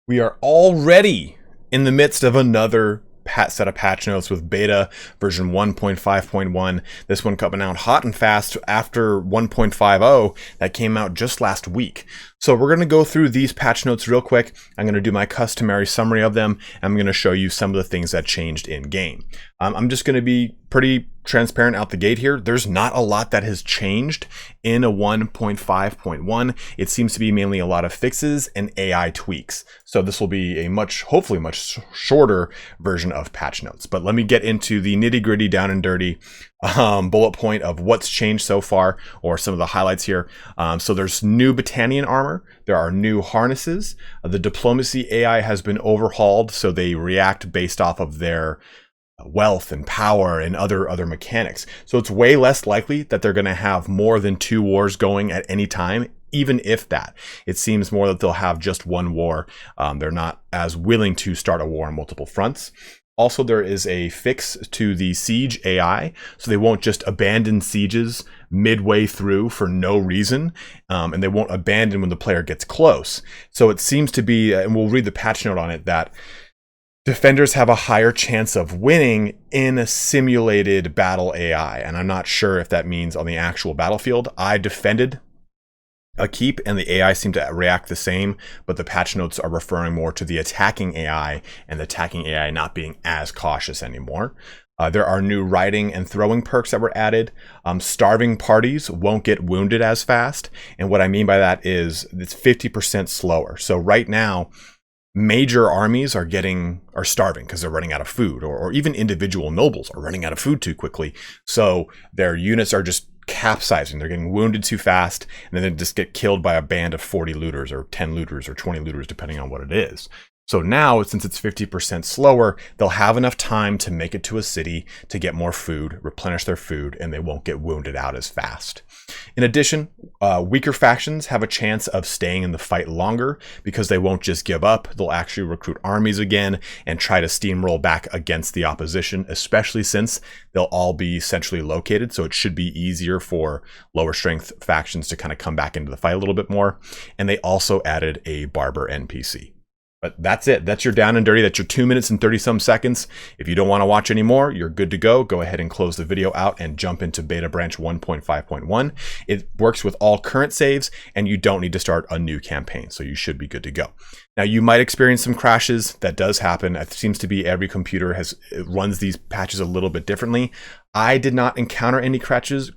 We are already in the midst of another set of patch notes with beta version 1.5.1. This one coming out hot and fast after 1.50 that came out just last week. So we're going to go through these patch notes real quick. I'm going to do my customary summary of them. I'm going to show you some of the things that changed in game. I'm just going to be pretty transparent out the gate here. There's not a lot that has changed in a 1.5.1. It seems to be mainly a lot of fixes and AI tweaks. So this will be a hopefully much shorter version of patch notes. But let me get into the nitty gritty, down and dirty bullet point of what's changed so far, or some of the highlights here. So there's new Battanian Armor. There are new harnesses. The diplomacy AI has been overhauled, so they react based off of their wealth and power and other mechanics. So it's way less likely that they're going to have more than 2 wars going at any time. Even if that, it seems more that they'll have just one war. They're not as willing to start a war on multiple fronts. Also, there is a fix to the siege AI, so they won't just abandon sieges midway through for no reason, and they won't abandon when the player gets close. So it seems to be, and we'll read the patch note on it, that defenders have a higher chance of winning in a simulated battle AI, and I'm not sure if that means on the actual battlefield. I defended a keep and the AI seemed to react the same, but the patch notes are referring more to the attacking AI, and the attacking AI not being as cautious anymore. There are new riding and throwing perks that were added. Starving parties won't get wounded as fast, and what I mean by that is it's 50% slower. So right now, major armies are starving because they're running out of food, or even individual nobles are running out of food too quickly. So their units are just capsizing. They're getting wounded too fast, and then they just get killed by a band of 40 looters or 10 looters or 20 looters, depending on what it is. So now, since it's 50% slower, they'll have enough time to make it to a city to get more food, replenish their food, and they won't get wounded out as fast. In addition, weaker factions have a chance of staying in the fight longer because they won't just give up. They'll actually recruit armies again and try to steamroll back against the opposition, especially since they'll all be centrally located. So it should be easier for lower strength factions to kind of come back into the fight a little bit more. And they also added a Barber NPC. But that's it. That's your down and dirty. That's your 2 minutes and 30 some seconds. If you don't want to watch anymore, you're good to go. Go ahead and close the video out and jump into beta branch 1.5.1. It works with all current saves, and you don't need to start a new campaign. So you should be good to go. Now, you might experience some crashes. That does happen. It seems to be every computer runs these patches a little bit differently. I did not encounter any crashes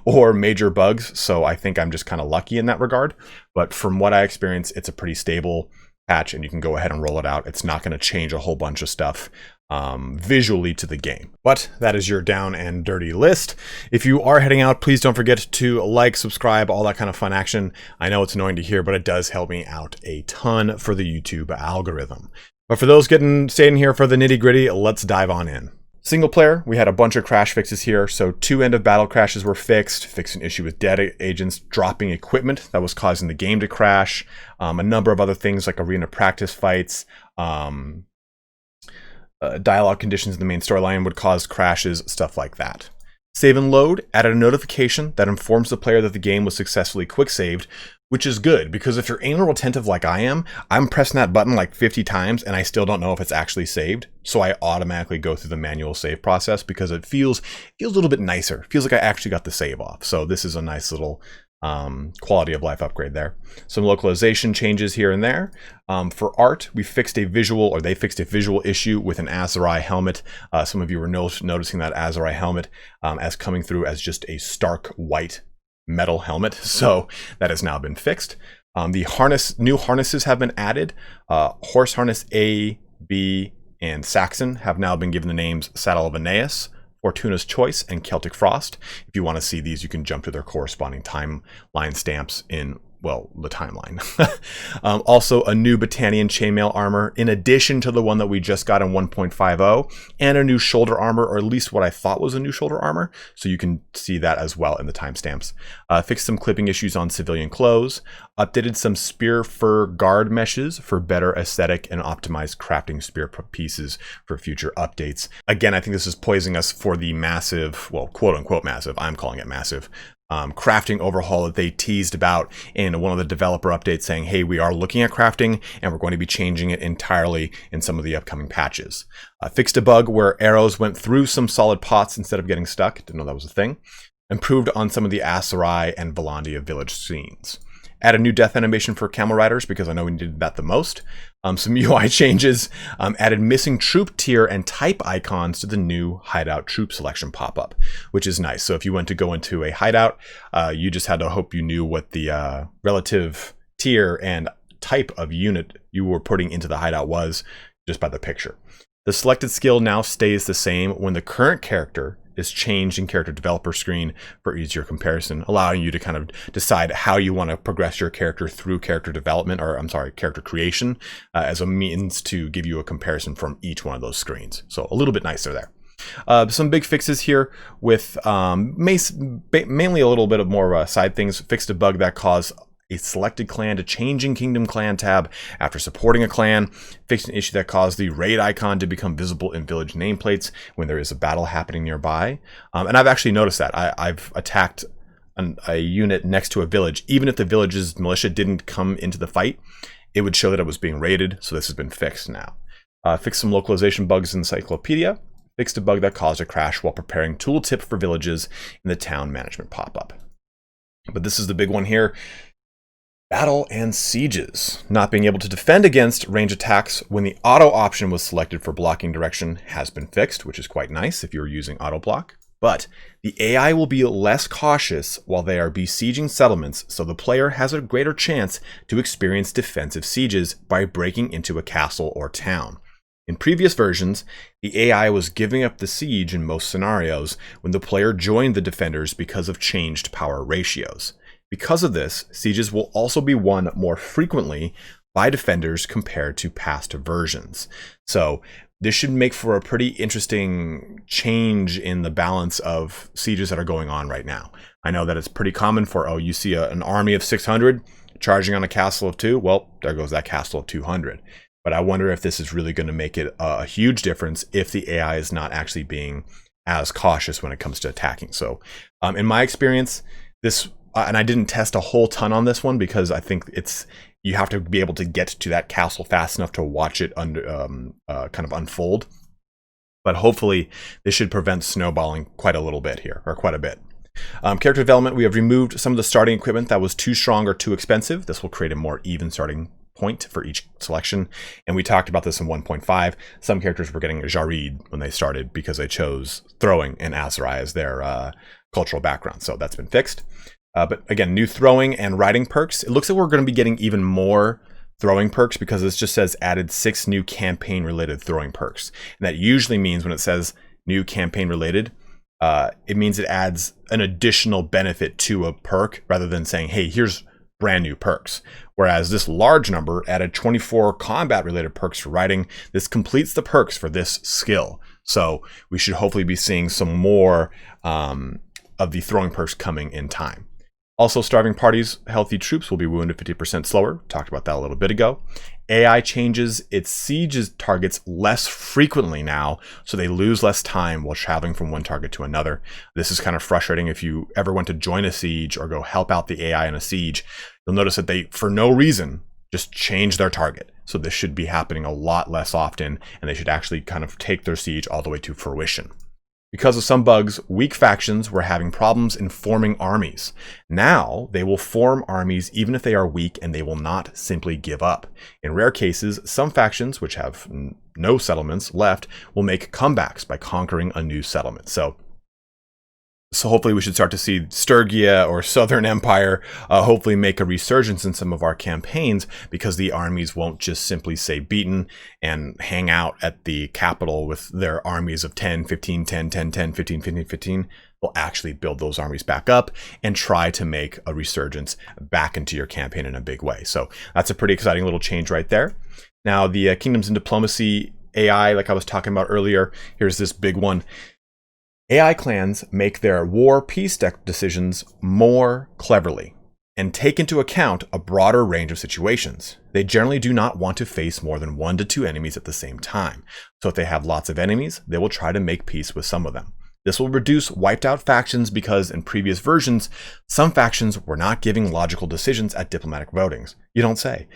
or major bugs, so I think I'm just kind of lucky in that regard. But from what I experienced, it's a pretty stable patch, and you can go ahead and roll it out. It's not going to change a whole bunch of stuff visually to the game. But that is your down and dirty list. If you are heading out, please don't forget to like, subscribe, all that kind of fun action. I know it's annoying to hear, but it does help me out a ton for the YouTube algorithm. But for those staying here for the nitty gritty, let's dive on in. Single player, we had a bunch of crash fixes here. So 2 end of battle crashes were fixed an issue with data agents dropping equipment that was causing the game to crash. A number of other things like arena practice fights, dialogue conditions in the main storyline would cause crashes, stuff like that. Save and load added a notification that informs the player that the game was successfully quick saved, which is good because if you're anal retentive like I am, I'm pressing that button like 50 times and I still don't know if it's actually saved. So I automatically go through the manual save process because it feels a little bit nicer. It feels like I actually got the save off. So this is a nice little quality of life upgrade there. Some localization changes here and there. For art, they fixed a visual issue with an Azurai helmet. Some of you were noticing that Azurai helmet as coming through as just a stark white metal helmet. So that has now been fixed. The new harnesses have been added. Horse harness A, B, and Saxon have now been given the names Saddle of Aeneas, Fortuna's Choice, and Celtic Frost. If you want to see these, you can jump to their corresponding timeline stamps in, well, the timeline. Also, a new Battanian chainmail armor, in addition to the one that we just got in 1.50, and a new shoulder armor, or at least what I thought was a new shoulder armor. So you can see that as well in the timestamps. Fixed some clipping issues on civilian clothes. Updated some spear fur guard meshes for better aesthetic and optimized crafting spear pieces for future updates. Again, I think this is poising us for the massive, well, quote unquote massive, I'm calling it massive, crafting overhaul that they teased about in one of the developer updates, saying, hey, we are looking at crafting and we're going to be changing it entirely in some of the upcoming patches. Fixed a bug where arrows went through some solid pots instead of getting stuck. Didn't know that was a thing. Improved on some of the Asarai and Valandia village scenes. Add a new death animation for camel riders because I know we needed that the most. Some UI changes. Added missing troop tier and type icons to the new hideout troop selection pop-up, which is nice. So if you went to go into a hideout, you just had to hope you knew what the relative tier and type of unit you were putting into the hideout was just by the picture. The selected skill now stays the same when the current character is changed in character developer screen for easier comparison, allowing you to kind of decide how you want to progress your character through character development, or I'm sorry, character creation, as a means to give you a comparison from each one of those screens. So a little bit nicer there. Some big fixes here with mainly a little bit of more side things. Fixed a bug that caused a selected clan to change in Kingdom Clan tab after supporting a clan. Fixed an issue that caused the raid icon to become visible in village nameplates when there is a battle happening nearby. And I've actually noticed that. I've attacked a unit next to a village. Even if the village's militia didn't come into the fight, it would show that it was being raided. So this has been fixed now. Fixed some localization bugs in Encyclopedia. Fixed a bug that caused a crash while preparing tooltip for villages in the town management pop-up. But this is the big one here. Battle and sieges. Not being able to defend against range attacks when the auto option was selected for blocking direction has been fixed, which is quite nice if you're using auto block. But the AI will be less cautious while they are besieging settlements, so the player has a greater chance to experience defensive sieges by breaking into a castle or town. In previous versions, the AI was giving up the siege in most scenarios when the player joined the defenders because of changed power ratios. Because of this, sieges will also be won more frequently by defenders compared to past versions. So this should make for a pretty interesting change in the balance of sieges that are going on right now. I know that it's pretty common for, oh, you see an army of 600 charging on a castle of 2. Well, there goes that castle of 200. But I wonder if this is really going to make it a huge difference if the AI is not actually being as cautious when it comes to attacking. So in my experience, this... and I didn't test a whole ton on this one because I think you have to be able to get to that castle fast enough to watch it kind of unfold. But hopefully this should prevent snowballing quite a little bit here, or quite a bit. Character development, we have removed some of the starting equipment that was too strong or too expensive. This will create a more even starting point for each selection. And we talked about this in 1.5. Some characters were getting Jarid when they started because they chose throwing and Asarai as their cultural background. So that's been fixed. But again, new throwing and riding perks. It looks like we're going to be getting even more throwing perks because this just says added 6 new campaign related throwing perks. And that usually means when it says new campaign related, it means it adds an additional benefit to a perk rather than saying, hey, here's brand new perks. Whereas this large number added 24 combat related perks for riding. This completes the perks for this skill. So we should hopefully be seeing some more of the throwing perks coming in time. Also, starving parties, healthy troops will be wounded 50% slower. Talked about that a little bit ago. AI changes its sieges targets less frequently now, so they lose less time while traveling from one target to another. This is kind of frustrating if you ever went to join a siege or go help out the AI in a siege. You'll notice that they, for no reason, just change their target. So this should be happening a lot less often, and they should actually kind of take their siege all the way to fruition. Because of some bugs, weak factions were having problems in forming armies. Now, they will form armies even if they are weak, and they will not simply give up. In rare cases, some factions, which have no settlements left, will make comebacks by conquering a new settlement. So hopefully we should start to see Sturgia or Southern Empire hopefully make a resurgence in some of our campaigns, because the armies won't just simply say beaten and hang out at the capital with their armies of 10, 15, 10, 10, 10, 15, 15, 15. They'll actually build those armies back up and try to make a resurgence back into your campaign in a big way. So that's a pretty exciting little change right there. Now, the Kingdoms and Diplomacy AI, like I was talking about earlier, here's this big one. AI clans make their war-peace decisions more cleverly and take into account a broader range of situations. They generally do not want to face more than 1 to 2 enemies at the same time. So if they have lots of enemies, they will try to make peace with some of them. This will reduce wiped out factions because in previous versions, some factions were not giving logical decisions at diplomatic votings. You don't say.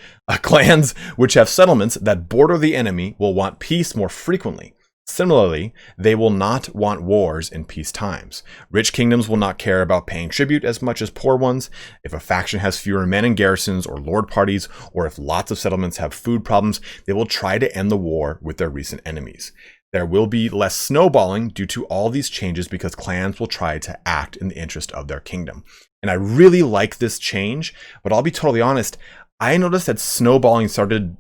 Clans which have settlements that border the enemy will want peace more frequently. Similarly, they will not want wars in peace times. Rich kingdoms will not care about paying tribute as much as poor ones. If a faction has fewer men in garrisons or lord parties, or if lots of settlements have food problems, they will try to end the war with their recent enemies. There will be less snowballing due to all these changes because clans will try to act in the interest of their kingdom. And I really like this change, but I'll be totally honest, I noticed that snowballing started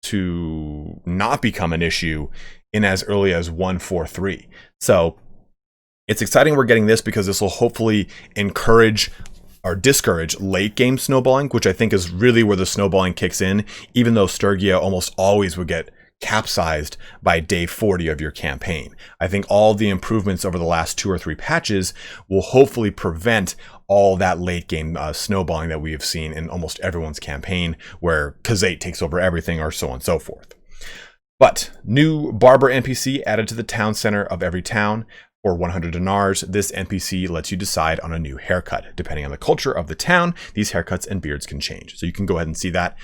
to not become an issue in as early as 1.4.3. So it's exciting we're getting this because this will hopefully encourage or discourage late game snowballing, which I think is really where the snowballing kicks in, even though Stygia almost always would get capsized by day 40 of your campaign. I think all the improvements over the last 2 or 3 patches will hopefully prevent all that late game snowballing that we have seen in almost everyone's campaign, where Khazate takes over everything or so on and so forth. But new Barber NPC added to the town center of every town. For 100 dinars, this NPC lets you decide on a new haircut. Depending on the culture of the town, these haircuts and beards can change. So you can go ahead and see that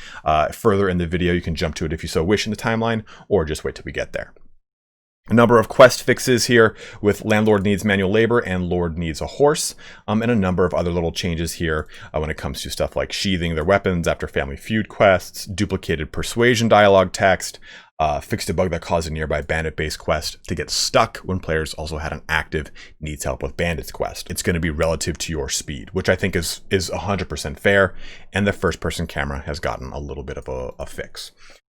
further in the video. You can jump to it if you so wish in the timeline, or just wait till we get there. A number of quest fixes here with Landlord needs manual labor and Lord needs a horse, and a number of other little changes here when it comes to stuff like sheathing their weapons after family feud quests, duplicated persuasion dialogue text, fixed a bug that caused a nearby bandit-based quest to get stuck when players also had an active needs help with bandits quest. It's going to be relative to your speed, which I think is 100% fair, and the first-person camera has gotten a little bit of a fix.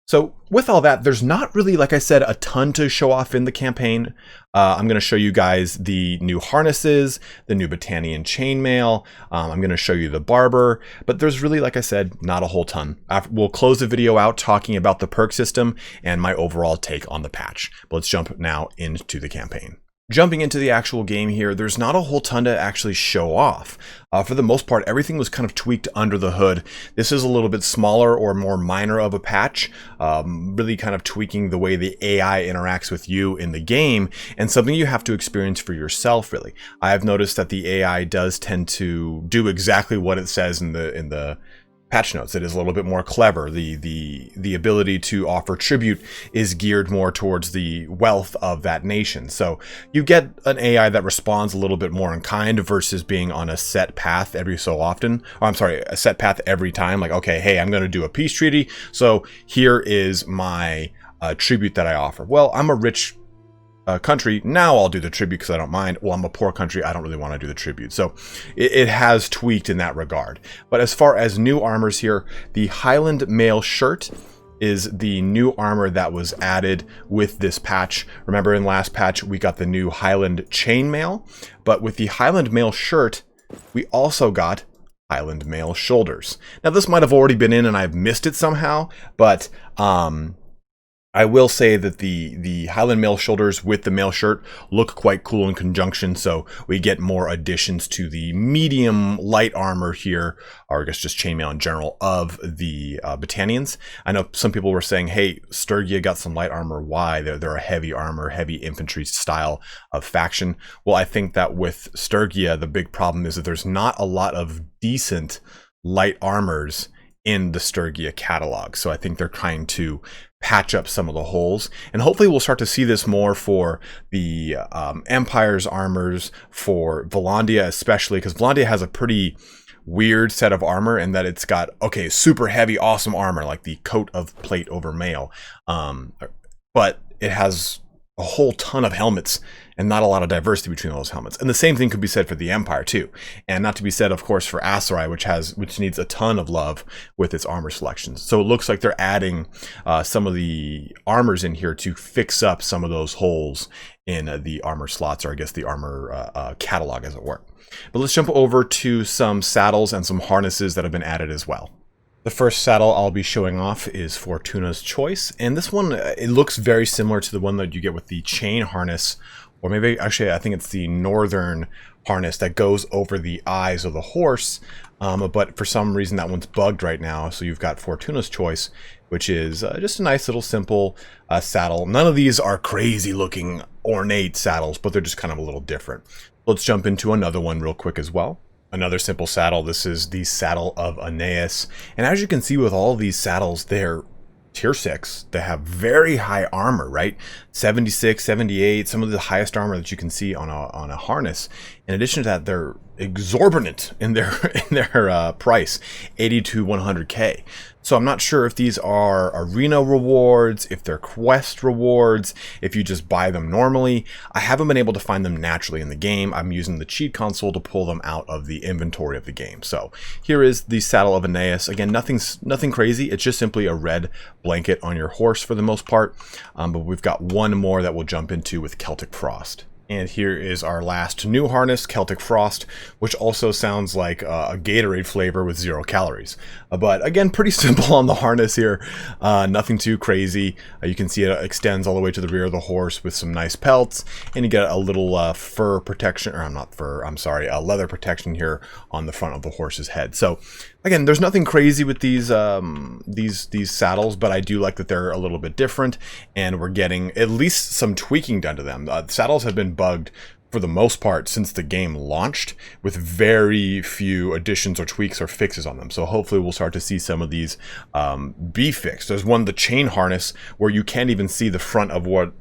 So with all that, there's not really, like I said, a ton to show off in the campaign. I'm going to show you guys the new harnesses, the new Battanian chainmail. I'm going to show you the barber, but there's really, like I said, not a whole ton. We'll close the video out talking about the perk system and my overall take on the patch. But let's jump now into the campaign. Jumping into the actual game here, there's not a whole ton to actually show off. For the most part, everything was kind of tweaked under the hood. This is a little bit smaller or more minor of a patch, really kind of tweaking the way the AI interacts with you in the game, and something you have to experience for yourself, really. I've noticed that the AI does tend to do exactly what it says in the patch notes. It is a little bit more clever. The ability to offer tribute is geared more towards the wealth of that nation. So you get an AI that responds a little bit more in kind versus being on a set path every so often. Oh, I'm sorry, a set path every time. Like, okay, hey, I'm going to do a peace treaty. So here is my tribute that I offer. Well, I'm a rich country, now I'll do the tribute because I don't mind. Well, I'm a poor country, I don't really want to do the tribute. So it has tweaked in that regard. But as far as new armors here, the Highland Mail shirt is the new armor that was added with this patch. Remember in last patch we got the new Highland chainmail, but with the Highland Mail shirt we also got Highland Mail shoulders. Now this might have already been in and I've missed it somehow, but I will say that the Highland Mail shoulders with the mail shirt look quite cool in conjunction, so we get more additions to the medium light armor here, or I guess just chainmail in general, of the Battanians. I know some people were saying, hey, Stygia got some light armor, why? They're a heavy armor, heavy infantry style of faction. Well, I think that with Stygia, the big problem is that there's not a lot of decent light armors in the Stygia catalog, so I think they're trying to patch up some of the holes, and hopefully we'll start to see this more for the Empire's armors, for Valandia especially, because Valandia has a pretty weird set of armor in that it's got, okay, super heavy awesome armor like the coat of plate over mail, but it has a whole ton of helmets and not a lot of diversity between those helmets. And the same thing could be said for the Empire too. And not to be said, of course, for Aserai, which needs a ton of love with its armor selections. So it looks like they're adding some of the armors in here to fix up some of those holes in the armor slots, or I guess the armor catalog, as it were. But let's jump over to some saddles and some harnesses that have been added as well. The first saddle I'll be showing off is Fortuna's Choice, and this one, it looks very similar to the one that you get with the chain harness, or maybe actually I think it's the northern harness that goes over the eyes of the horse, but for some reason that one's bugged right now, so you've got Fortuna's Choice, which is just a nice little simple saddle. None of these are crazy looking ornate saddles, but they're just kind of a little different. Let's jump into another one real quick as well. Another simple saddle. This is the saddle of Aeneas. And as you can see with all of these saddles, they're tier 6. They have very high armor, right? 76, 78, some of the highest armor that you can see on a harness. In addition to that, they're exorbitant in their price, 80 to 100k. So I'm not sure if these are arena rewards, if they're quest rewards, if you just buy them normally. I haven't been able to find them naturally in the game. I'm using the cheat console to pull them out of the inventory of the game. So here is the saddle of Aeneas. Again, nothing crazy. It's just simply a red blanket on your horse for the most part. But we've got one more that we'll jump into with Celtic Frost. And here is our last new harness, Celtic Frost, which also sounds like a Gatorade flavor with 0 calories. But again, pretty simple on the harness here. Nothing too crazy. You can see it extends all the way to the rear of the horse with some nice pelts. And you get a little fur protection, or not fur, I'm sorry, a leather protection here on the front of the horse's head. So again, there's nothing crazy with these saddles, but I do like that they're a little bit different, and we're getting at least some tweaking done to them. The saddles have been bugged for the most part since the game launched, with very few additions or tweaks or fixes on them. So hopefully we'll start to see some of these be fixed. There's one, the chain harness, where you can't even see the front of what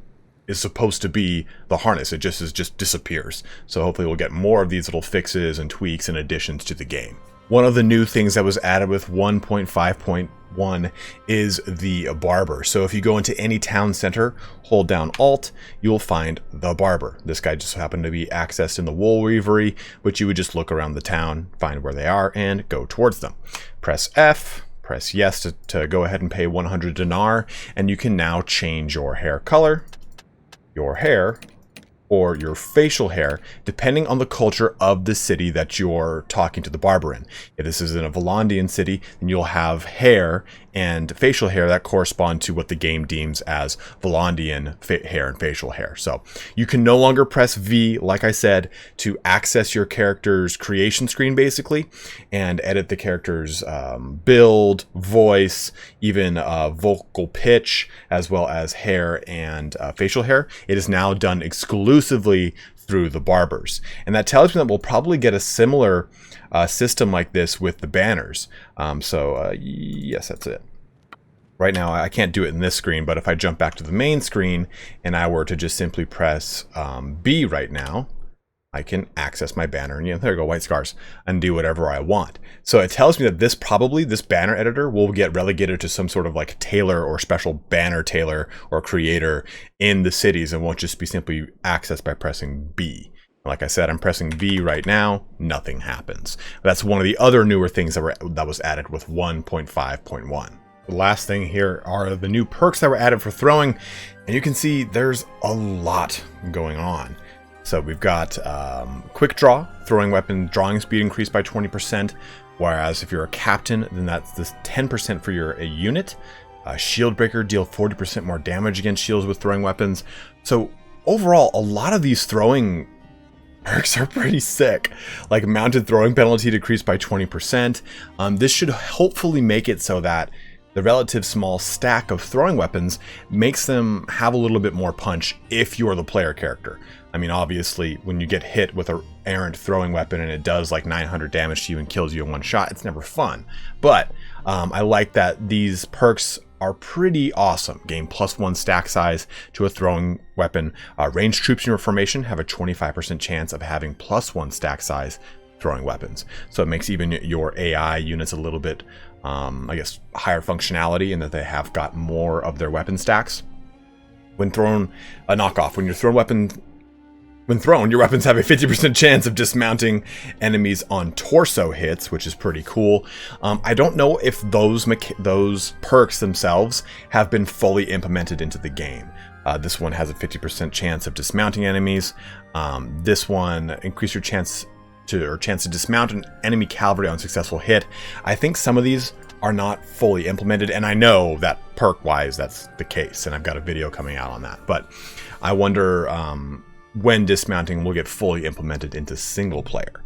is supposed to be the harness. It just disappears. So hopefully we'll get more of these little fixes and tweaks and additions to the game. One of the new things that was added with 1.5.1 is the Barber. So if you go into any town center, hold down Alt, you'll find the Barber. This guy just happened to be accessed in the Wool Weavery, which you would just look around the town, find where they are, and go towards them. Press F, press yes to go ahead and pay 100 dinar, and you can now change your hair color, your hair, or your facial hair, depending on the culture of the city that you're talking to the barber in. If this is in a Volandian city, then you'll have hair and facial hair that correspond to what the game deems as Volandian hair and facial hair. So you can no longer press V, like I said, to access your character's creation screen, basically, and edit the character's build, voice, even vocal pitch, as well as hair and facial hair. It is now done exclusively through the barbers. And that tells me that we'll probably get a similar system like this with the banners. Yes, that's it. Right now, I can't do it in this screen, but if I jump back to the main screen and I were to just simply press B right now, I can access my banner, and there you go, white scars, and do whatever I want. So it tells me that this banner editor will get relegated to some sort of like tailor or special banner tailor or creator in the cities, and won't just be simply accessed by pressing B. Like I said, I'm pressing B right now, nothing happens. That's one of the other newer things that was added with 1.5.1. The last thing here are the new perks that were added for throwing, and you can see there's a lot going on. So we've got quick draw, throwing weapon drawing speed increased by 20%, whereas if you're a captain, then that's this 10% for your unit. Shield breaker, deal 40% more damage against shields with throwing weapons. So overall, a lot of these throwing perks are pretty sick. Like mounted throwing penalty decreased by 20%. This should hopefully make it so that the relative small stack of throwing weapons makes them have a little bit more punch if you're the player character. I mean, obviously, when you get hit with an errant throwing weapon and it does like 900 damage to you and kills you in one shot, it's never fun. But I like that these perks are pretty awesome. Gain +1 stack size to a throwing weapon. Ranged troops in your formation have a 25% chance of having +1 stack size throwing weapons. So it makes even your AI units a little bit, I guess, higher functionality in that they have got more of their weapon stacks. When thrown, a knockoff. When you're thrown weapon, when thrown, your weapons have a 50% chance of dismounting enemies on torso hits, which is pretty cool. I don't know if those perks themselves have been fully implemented into the game. This one has a 50% chance of dismounting enemies. This one increase your chance to dismount an enemy cavalry on successful hit. I think some of these are not fully implemented, and I know that perk-wise that's the case, and I've got a video coming out on that. But I wonder when dismounting will get fully implemented into single player.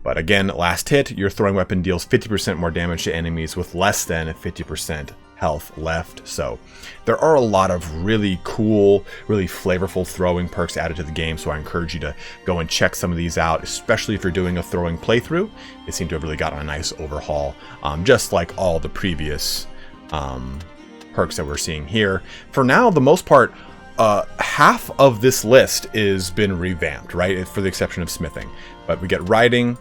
But again, last hit, your throwing weapon deals 50% more damage to enemies with less than 50% health left. So there are a lot of really cool, really flavorful throwing perks added to the game, so I encourage you to go and check some of these out, especially if you're doing a throwing playthrough. They seem to have really gotten a nice overhaul, just like all the previous perks that we're seeing here. For now, the most part, half of this list is been revamped, right? For the exception of smithing. But we get riding,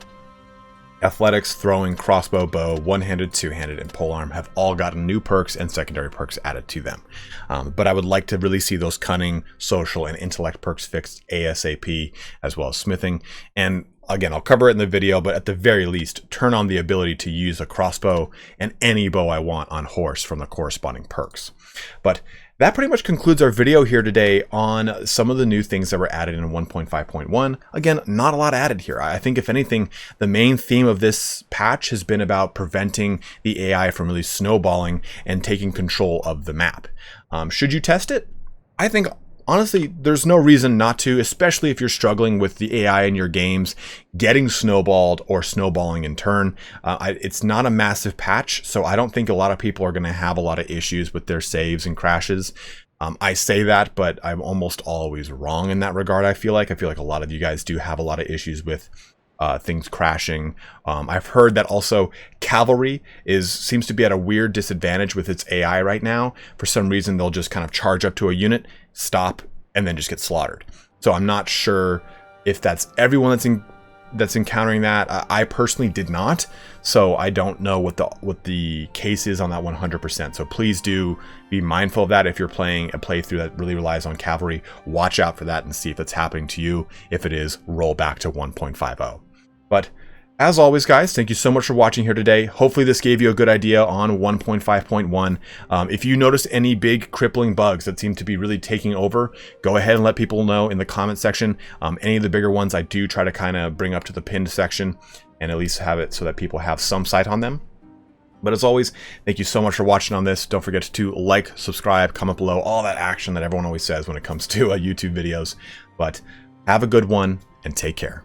athletics, throwing, crossbow, bow, one-handed, two-handed, and polearm have all gotten new perks and secondary perks added to them. But I would like to really see those cunning, social, and intellect perks fixed ASAP, as well as smithing. And again, I'll cover it in the video, but at the very least, turn on the ability to use a crossbow and any bow I want on horse from the corresponding perks. But that pretty much concludes our video here today on some of the new things that were added in 1.5.1. Again, not a lot added here. I think if anything, the main theme of this patch has been about preventing the AI from really snowballing and taking control of the map. Should you test it? I think honestly, there's no reason not to, especially if you're struggling with the AI in your games getting snowballed or snowballing in turn. It's not a massive patch, so I don't think a lot of people are going to have a lot of issues with their saves and crashes. I say that, but I'm almost always wrong in that regard. I feel like a lot of you guys do have a lot of issues with things crashing. I've heard that also cavalry seems to be at a weird disadvantage with its AI right now. For some reason, they'll just kind of charge up to a unit, stop, and then just get slaughtered. So I'm not sure if that's everyone that's encountering that. I personally did not, so I don't know what the case is on that 100%. So please do be mindful of that. If you're playing a playthrough that really relies on cavalry, watch out for that and see if it's happening to you. If it is, roll back to 1.50. But as always, guys, thank you so much for watching here today. Hopefully this gave you a good idea on 1.5.1. If you notice any big crippling bugs that seem to be really taking over, go ahead and let people know in the comment section. Any of the bigger ones I do try to kind of bring up to the pinned section and at least have it so that people have some sight on them. But as always, thank you so much for watching on this. Don't forget to like, subscribe, comment below, all that action that everyone always says when it comes to YouTube videos. But have a good one and take care.